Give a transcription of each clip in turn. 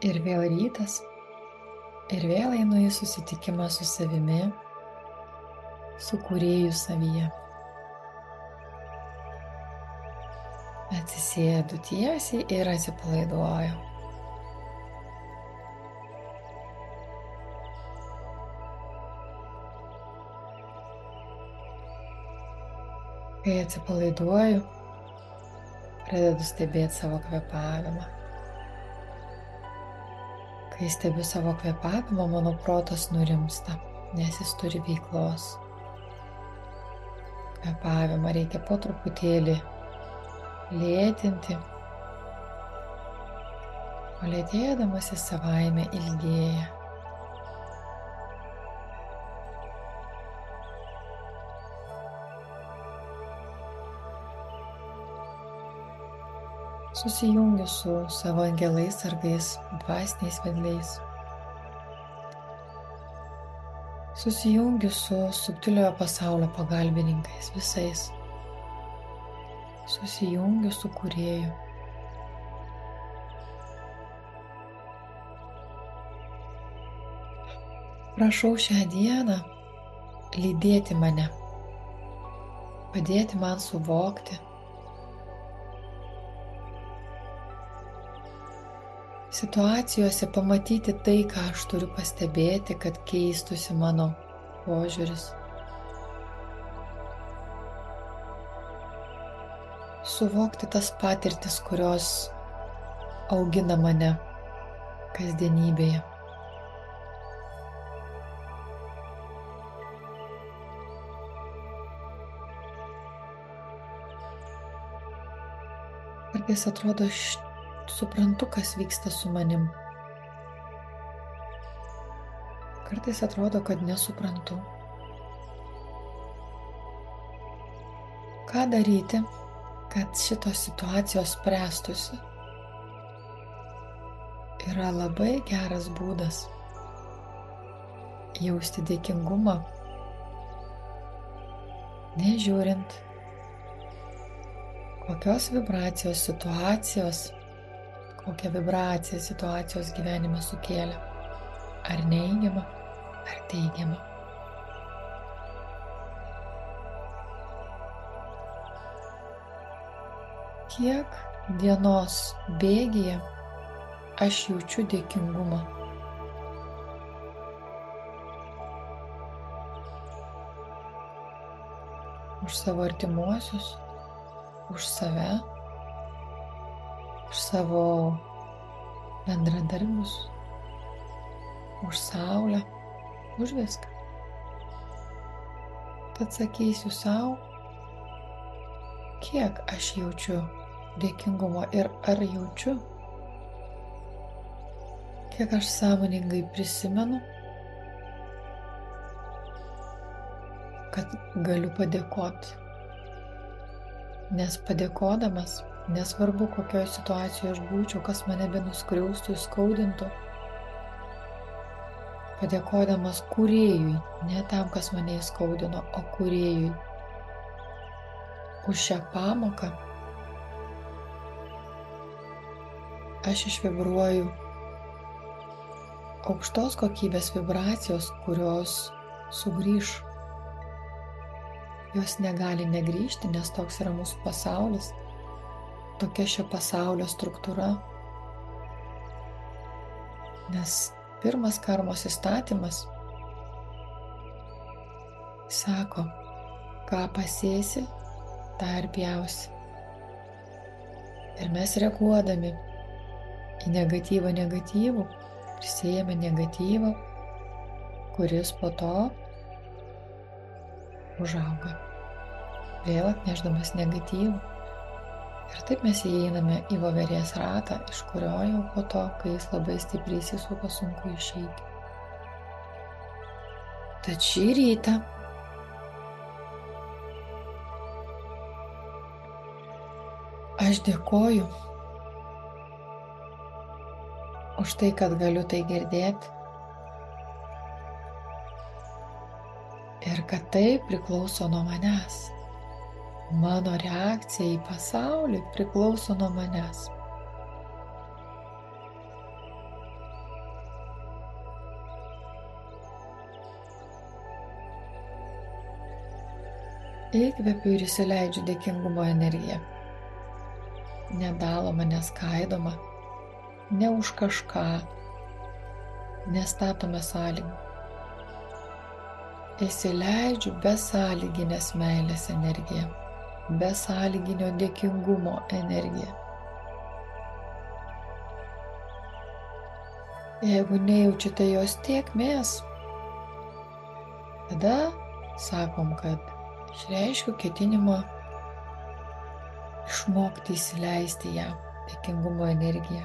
Ir vėl rytas, ir vėl einu į susitikimą su savimi, su kūrėju savyje. Atsisėdu tiesiai ir atsipalaiduoju. Kai atsipalaiduoju, pradedu stebėti savo kvėpavimą. Kai stebiu savo kvėpavimą, mano protas nurimsta, nes jis turi veiklos. Kvėpavimą reikia po truputėlį lėtinti, o lėtėdamas jis savaime ilgėja. Susijungiu su savo angelais, sargais, dvasiniais vedliais. Susijungiu su subtiliojo pasaulio pagalbininkais visais. Susijungiu su kūrėju. Prašau šią dieną lydėti mane, padėti man suvokti situacijose, pamatyti tai, ką aš turiu pastebėti, kad keistųsi mano požiūris. Suvokti tas patirtis, kurios augina mane kasdienybėje. Kartais atrodo, suprantu, kas vyksta su manim. Kartais atrodo, kad nesuprantu. Ką daryti, kad šitos situacijos spręstųsi? Yra labai geras būdas jausti dėkingumą, nežiūrint, kokios vibracijos situacijos, kokią vibraciją situacijos gyvenime sukėlė, ar neigiamą, ar teigiamą. Kiek dienos bėgyje aš jaučiu dėkingumą. Už savo artimuosius, už save, už savo bendradarbius, už saulę, už viską. Tad sakysiu savo, kiek aš jaučiu dėkingumo ir ar jaučiu, kiek aš sąmoningai prisimenu, kad galiu padėkoti. Nes padėkodamas, nesvarbu kokioje situacijoje aš būčiau, kas mane benuskriaustų, skaudintų, padėkodamas kūrėjui, ne tam, kas mane įskaudino, o kūrėjui už šią pamoką, aš išvibruoju aukštos kokybės vibracijos, kurios sugrįš. Jos negali negrįžti, nes toks yra mūsų pasaulis, tokia šio pasaulio struktūra. Nes pirmas karmos įstatymas sako, ką pasėsi, tą ir pjausi. Ir mes reaguodami į negatyvą prisėjame negatyvą, kuris po to užauga, vėl atnešdamas negatyvų. Ir taip mes įeiname į voverės ratą, iš kurio jau po to, kai jis labai stipriai įsisuka, sunku išeiti. Tad šį rytą aš dėkoju už tai, kad galiu tai girdėti ir kad tai priklauso nuo manęs. Mano reakcija į pasaulį priklauso nuo manęs. Įkvepiu ir įsileidžiu dėkingumo energiją. Nedaloma, neskaidoma, ne už kažką, nestatome sąlygų. Įsileidžiu besąlyginės meilės energiją, besąlyginio dėkingumo energiją. Jeigu nejaučiate jos tėkmės, tada sakom, kad išreiškiu ketinimą išmokti įsileisti ją, dėkingumo energiją,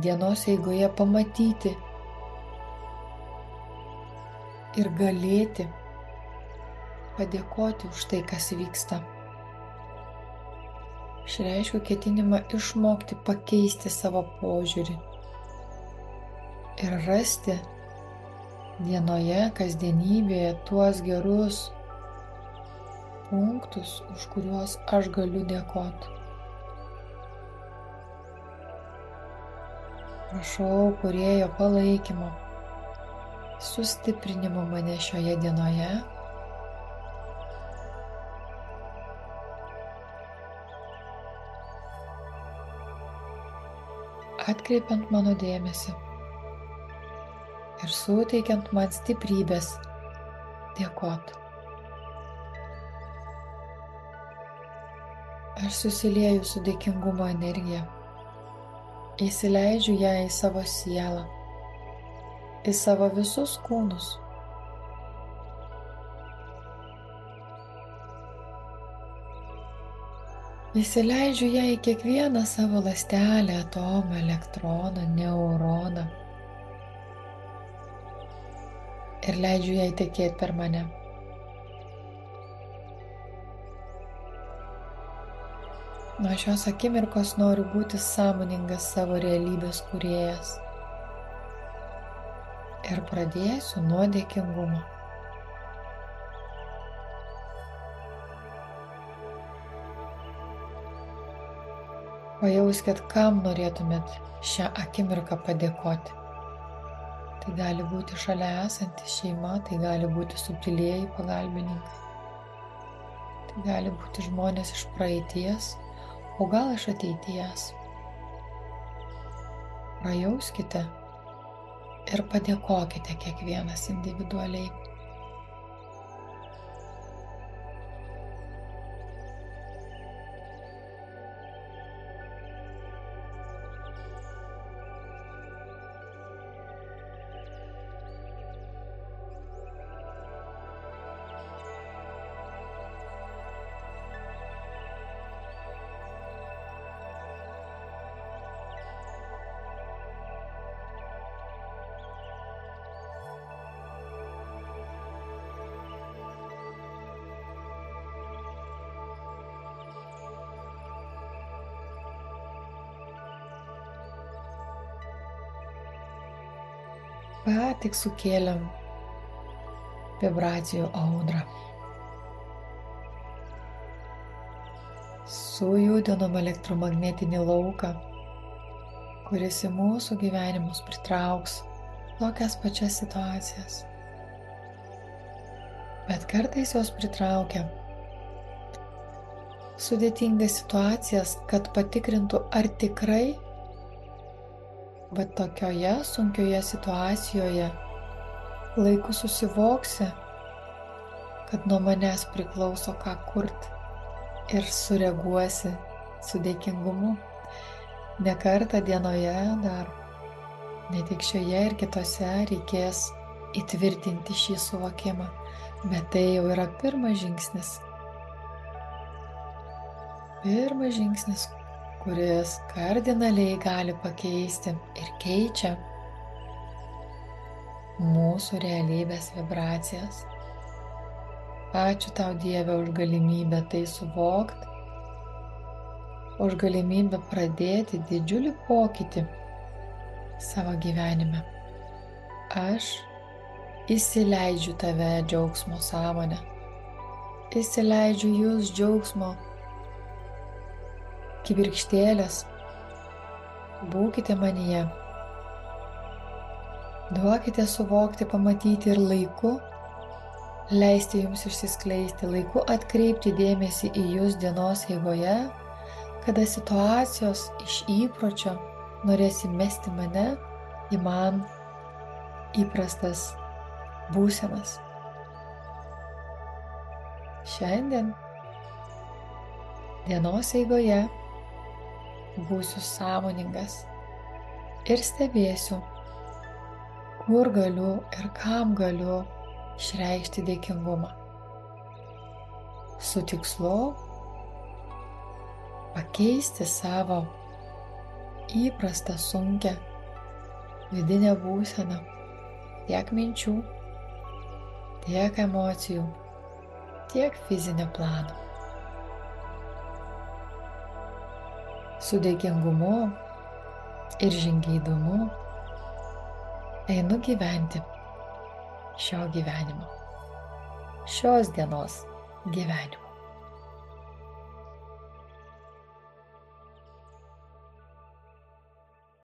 dienos eigoje pamatyti ir galėti padėkoti už tai, kas vyksta. Išreiškiu ketinimą išmokti pakeisti savo požiūrį ir rasti dienoje, kasdienybėje tuos gerus punktus, už kuriuos aš galiu dėkoti. Prašau Kūrėjo palaikymo, sustiprinimo mane šioje dienoje. Atkreipiant mano dėmesį ir suteikiant man stiprybės dėkoti. Aš susilieju su dėkingumo energija, įsileidžiu ją į savo sielą, į savo visus kūnus. Įsileidžiu ją į kiekvieną savo ląstelę, atomą, elektroną, neuroną ir leidžiu jai tekėti per mane. Nuo šios akimirkos noriu būti sąmoningas savo realybės kūrėjas ir pradėsiu nuo dėkingumo. Pajauskit, kam norėtumėt šią akimirką padėkoti. Tai gali būti šalia esanti šeima, tai gali būti subtilieji pagalbininkai, tai gali būti žmonės iš praeities, o gal iš ateities. Pajauskite ir padėkokite kiekvienas individualiai. Ką tik sukėlėm vibracijų audrą. Sujudinom elektromagnetinį lauką, kuris į mūsų gyvenimus pritrauks tokias pačias situacijas. Bet kartais jos pritraukia sudėtingas situacijas, kad patikrintų, ar tikrai bet tokioje sunkioje situacijoje laiku susivoksi, kad nuo manęs priklauso ką kurti ir sureaguosi su dėkingumu. Ne kartą dienoje dar, ne tik šioje ir kitose reikės įtvirtinti šį suvokimą, bet tai jau yra pirmas žingsnis. Pirmas žingsnis, kuris kardinaliai gali pakeisti ir keičia mūsų realybės vibracijas. Ačiū tau, Dieve, už galimybę tai suvokti, už galimybę pradėti didžiulį pokytį savo gyvenime. Aš įsileidžiu tave džiaugsmo sąmonę, įsileidžiu jūs džiaugsmo kibirkštėlės, būkite manyje, duokite suvokti, pamatyti ir laiku leisti jums išsiskleisti, laiku atkreipti dėmesį į jūs dienos eigoje, kada situacijos iš įpročio norės įmesti mane į man įprastas būsenas. Šiandien dienos eigoje būsiu sąmoningas ir stebėsiu, kur galiu ir kam galiu išreikšti dėkingumą. Su tikslu pakeisti savo įprastą sunkią vidinę būseną tiek minčių, tiek emocijų, tiek fizinio plano. Su dėkingumu ir žingeidumu einu gyventi šio gyvenimo, šios dienos gyvenimo.